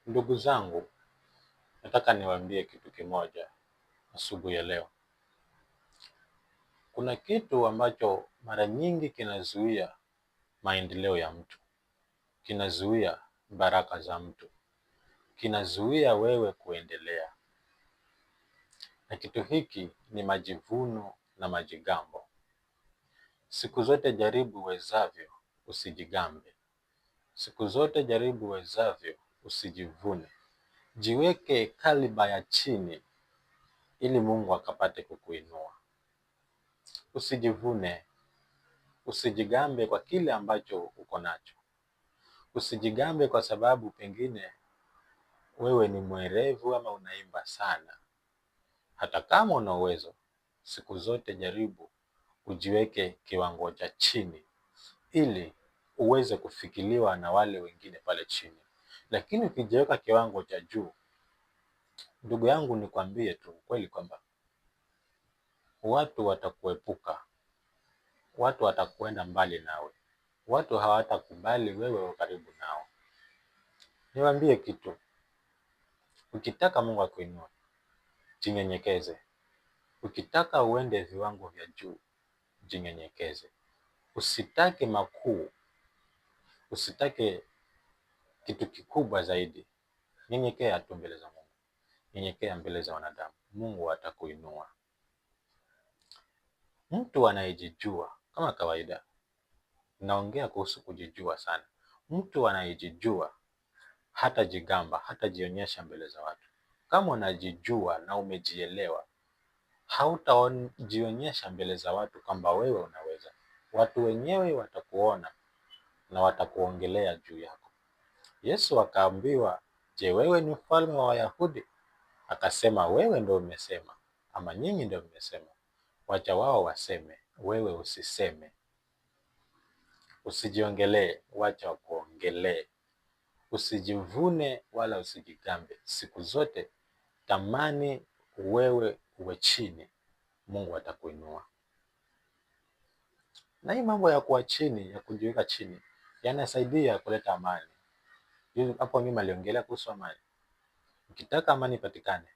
Ndugu zangu, nataka niwaambie kitu kimoja asubuhi ya leo. Kuna kitu ambacho mara nyingi kinazuia maendeleo ya mtu, kinazuia baraka za mtu, kinazuia wewe kuendelea. Na kitu hiki ni majivuno na majigambo. Siku zote jaribu uwezavyo usijigambe. Siku zote jaribu uwezavyo usijivune. Jiweke kaliba ya chini ili Mungu akapate kukuinua. Usijivune, usijigambe kwa kile ambacho uko nacho. Usijigambe kwa sababu pengine wewe ni mwerevu ama unaimba sana. Hata kama una uwezo, siku zote jaribu ujiweke kiwango cha chini ili uweze kufikiliwa na wale wengine pale chini. Lakini ukijiweka kiwango cha juu, ndugu yangu, nikwambie tu kweli kwamba watu watakuepuka. Watu watakwenda mbali nawe. Watu hawatakubali wewe karibu nao. Niwaambie kitu. Ukitaka Mungu akuinue, jinyenyekeze. Ukitaka uende viwango vya juu, jinyenyekeze. Usitake makuu. Usitake kitu kikubwa zaidi. Nyenyekea tu mbele za Mungu. Nyenyekea mbele za wanadamu. Mungu atakuinua. Mtu anayejijua kama kawaida. Naongea kuhusu kujijua sana. Mtu anayejijua hatajigamba, hatajionyesha mbele za watu. Kama unajijua na umejielewa, hautajionyesha mbele za watu kwamba wewe unaweza. Watu wenyewe watakuona na watakuongelea juu yako. Yesu akaambiwa, je, wewe ni mfalme wa Wayahudi? Akasema, wewe ndio umesema, ama nyinyi ndio mmesema. Wacha wao waseme, wewe usiseme. Usijiongelee, wacha wakuongelee. Usijivune wala usijigambe. Siku zote tamani wewe uwe chini, Mungu atakuinua. Na hii mambo ya kuwa chini, ya kujiweka chini, yanasaidia kuleta amani. Hapo mimi aliongelea kuhusu amani. Ukitaka amani ipatikane,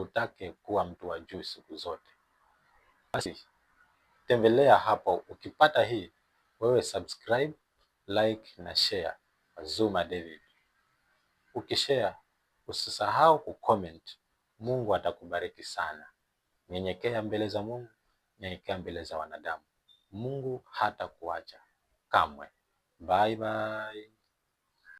utake kuwa mtu wa juu siku zote. Basi tembelea hapo. Ukipata hii, wewe subscribe, like na share. Azuma David. Ukishare, usisahau kucomment. Mungu atakubariki sana. Nyenyekea mbele za Mungu, nyenyekea mbele za wanadamu. Mungu hatakuacha kamwe. Bye bye.